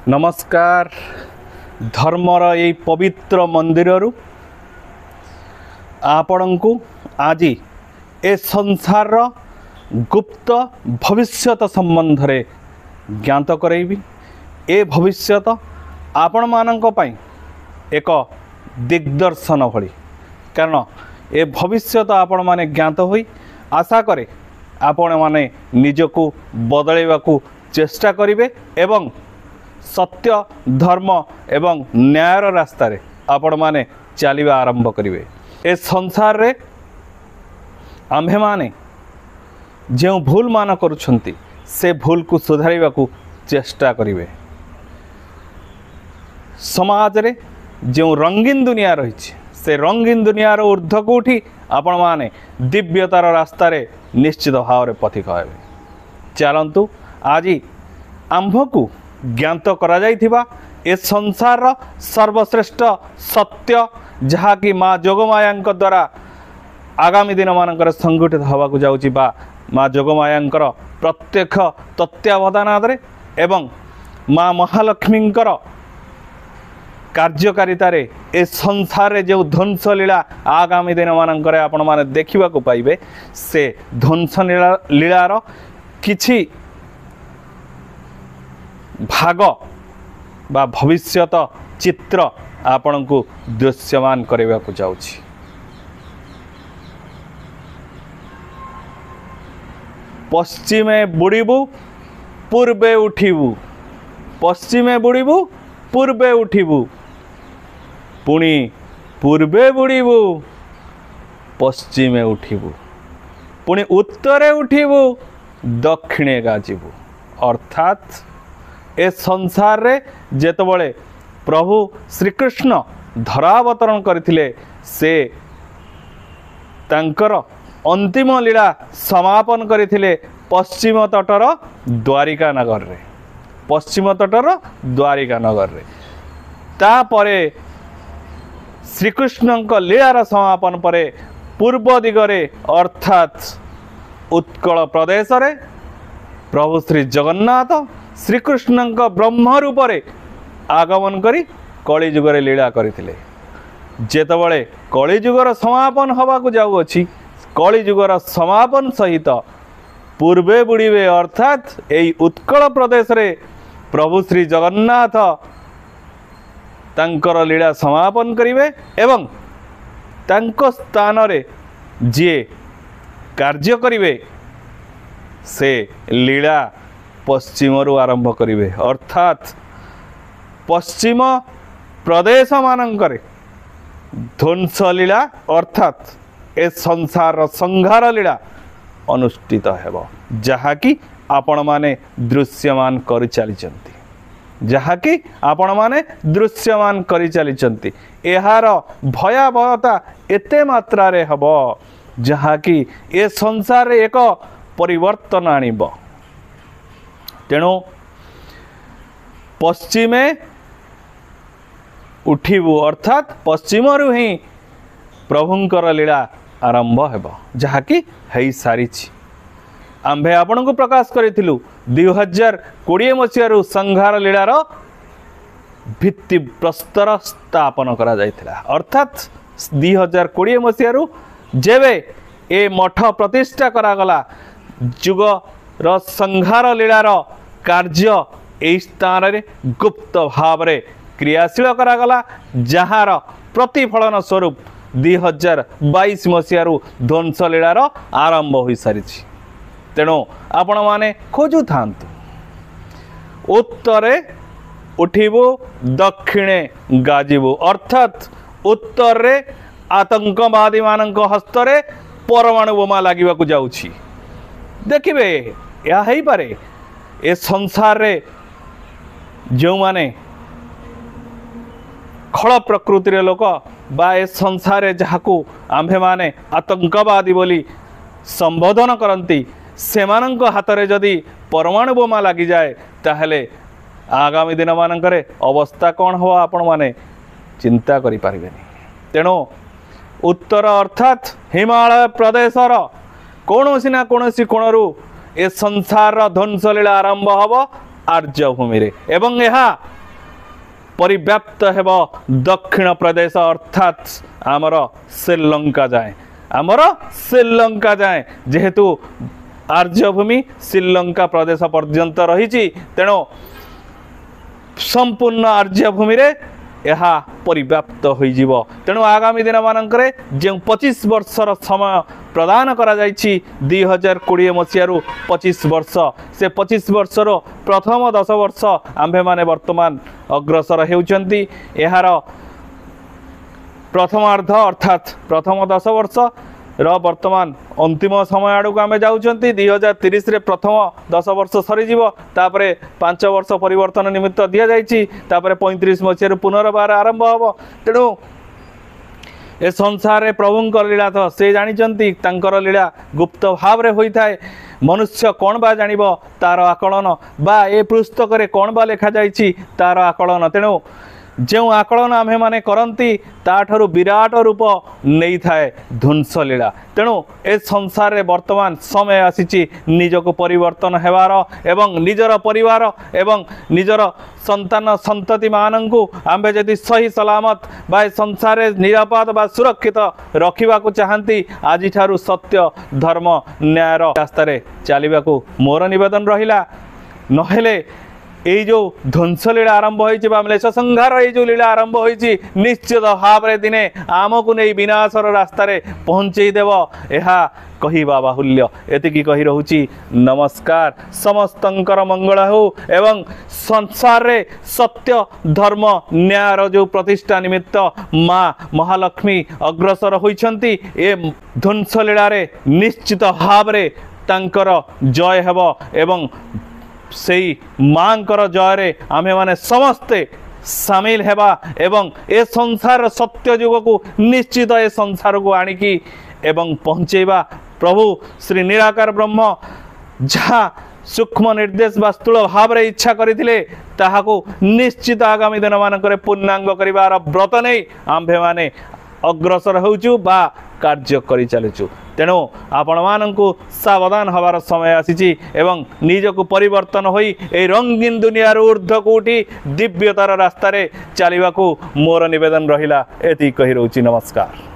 नमस्कार। धर्मर ये पवित्र मंदिर आपण को आज ए संसार गुप्त भविष्यत संबंध रे ज्ञात करैबी। ए भविष्यत आपण मानक पई एक दिग्दर्शन भली, कारण ए भविष्यत आपण माने ज्ञात होई आशा करे आपण माने निजको बदलैवाकू चेष्टा करिवे एवं सत्य धर्म एवं न्यायर रास्ता रे आपण माने चलिबा आरंभ करिवे। ए संसार रे आम्भे माने जो भूल मान करुछंती से भूल को सुधारिबा को चेष्टा करिवे। समाज रे जो रंगीन दुनिया रही से रंगीन दुनिया रो ऊर्ध्व को उठी आपण माने दिव्यतार रास्ता रे निश्चित भाव में पथिक हेबे। चलंतु आज आंभ को ज्ञात करा जाइथिबा ए संसार सर्वश्रेष्ठ सत्य जहा कि माँ जोगमायांक द्वारा आगामी दिन मानकर संगठित हवा को जाउची बा माँ जोगमायांकर प्रत्यक्ष तत्वावधान एवं माँ महालक्ष्मींकर कार्यकारिता रे ए संसार रे जो ध्वंस लीला आगामी दिन मानकर आपण माने देखिबा को पाइबे। से ध्वंस लीलार किछि भाग बा भविष्यत चित्र आपण को दृश्यमान करबा को जाउछि। पश्चिमे बुड़ीबू पूर्वे उठिबू, पश्चिमे बुड़ीबू पूर्वे उठिबू, पुणी पूर्वे बुड़ीबू पश्चिमे उठिबू, पुणी उत्तरे उठिबू दक्षिणे गाजिबू। अर्थात ए संसार रे जेतबळे प्रभु श्रीकृष्ण धरावतरण करथिले से तांकर अंतिम लीला समापन करथिले पश्चिम तटर द्वारिका नगर रे, पश्चिम तटर द्वारिका नगर रे। तापरे श्रीकृष्ण लीलार समापन परे पूर्व दिगरे अर्थात उत्कल प्रदेश रे प्रभु श्री जगन्नाथ श्रीकृष्ण ब्रह्म रूप रे आगमन करी कलिजुगर लीला करथिले। जेतबळे कलिजुगर समापन हवा को जाउ अछि, कलिजुगर समापन सहित पूर्वे बुड़ीबे अर्थात एई उत्कल प्रदेश रे प्रभु श्री जगन्नाथ तांकर लीला समापन करिवे एवं तांको स्थान रे जे कार्य करिवे से लीला पश्चिम रु आरंभ करिवे। अर्थात पश्चिम प्रदेश मानकरे ध्वंस लीला अर्थात ए संसार संहार लीला अनुष्ठित हेबो, जहाँकि आपण माने दृश्यमान करि चलिचंती, जहाँकि आपण माने दृश्यमान करि चलिचंती। एहार भयावहता एते मात्रा रे हबो जहाँकि ए संसार रे एक परिवर्तन आनिबो। तेणु पश्चिमे उठिबू अर्थात पश्चिम रु ही प्रभुंकर लीला आरंभ हेबो, जहाँकि हेई सारिछि। आंभे आपण को प्रकाश करिथिलु 2020 मसीह संहार लीलार भित्ति प्रस्तर स्थापन करा जायथिला। अर्थात 2020 मसीह जेबे ए मठ प्रतिष्ठा करा गला जुग र संहार लीलार कार्य ए स्थान रे गुप्त भाव रे क्रियाशील करा गला, जहार प्रतिफलन स्वरूप 2022 मसीह ध्वंस लीलार आरंभ हो सारी। तेणु आपण माने खोजु थांतु उत्तरे उठिबू दक्षिणे गाजिबू। अर्थात उत्तर रे आतंकवादी मानक हस्तरे परमाणु बोमा लागिबा को जाउछि। देखिबे या हेई पारे ए संसार रे जो माने खल प्रकृतिर लोक बा ए संसार जहाकू आम्भे माने आतंकवादी बोली संबोधन करती सेमानंक हाथ रे जदि परमाणु बोमा लगी जाए ताहले आगामी दिन मानकरे अवस्था कौन हो आपण माने चिंता करि पारिबेनी। तेणु उत्तर अर्थात हिमालय प्रदेशर कौनसी ना कौनसी कोणरू ए संसार ध्वंस लीला आरंभ हम आर्यभूमि रे एवं यह परिव्याप्त हेब दक्षिण प्रदेश अर्थात आमर श्रीलंका जाए आमर श्रीलंका जाए जेहेतु आर्यभूमि श्रीलंका प्रदेश पर्यंत रही तेणु संपूर्ण आर्यभूमि रे यह परिव्याप्त हो तेणु आगामी दिन मानक जो 25 वर्षर समय प्रदान करा 2020 मसीह 25 वर्ष से 25 वर्षर प्रथम 10 वर्ष आंभे माने वर्तमान अग्रसर होउचंती यार प्रथमार्ध अर्थात प्रथम 10 वर्ष वर्तमान अंतिम समय आड़क आम जाऊँगी 2030 रे प्रथम 10 वर्ष सरीज तापर 5 वर्ष परिवर्तन निमित्त दि जापर 35 मसीह पुनर्बार आरंभ हम तेणु ए संसार प्रभुंकर लीला तो से जानी लीला गुप्त भाव रे होता है मनुष्य कौन बा जानिब तार आकलन बा ए पुस्तक रे कौन बा लिखा जाइछि तार आकलन तेणु जो आकलन आम्भे माने करंती ताठरू विराट रूप नहीं थाए ध्वंस लीला तेणु ए संसार रे वर्तमान समय आसीची निजको परिवर्तन हेबार एवं निजर परिवार एवं निजर संतान संतति मानंकु आम्भे जदि सही सलामत बा संसार निरापद बा सुरक्षित रखिबा को चाहंती आजि ठारू सत्य धर्म न्यायर रास्ता रे चलिबा मोर निवेदन रहिला नहेले ये जो ध्वंस लीला आरंभ होश संहार ये जो लीला आरंभ हो निश्चित भाव में दिने आम को नहीं विनाशर रास्तार पहुँचेदेव यह कहवा बाहुल्य एतिकी कही रोची नमस्कार समस्तंकर मंगल हो एवं संसार रे सत्य धर्म न्यायर जो प्रतिष्ठा निमित्त माँ महालक्ष्मी अग्रसर होइछंती ए ध्वंस लीला रे निश्चित भाव में तांकर जय हेब एवं सेई मांकर जय रे आमे माने समस्ते सामिल हेबा एवं ए संसार सत्य युग को निश्चित ए संसार को आनिकी एवं पहुँचेबा प्रभु श्री निराकार ब्रह्म जहाँ सूक्ष्म निर्देश बा स्थूल भाव रे इच्छा करथिले ताहाको निश्चित आगामी दिन मानकरे पूर्णांग करिवार व्रत नै आम्भे माने अग्रसर होउछु बा कार्य करि चलुछु तेणु आपण मानंकु सावधान हबार समय आसीची एवं निजको परिवर्तन होई ए रंगीन दुनियार ऊर्ध्व को उठी दिव्यतार रास्तार चलिबाकू मोर निवेदन रहिला एति कहि रोची नमस्कार।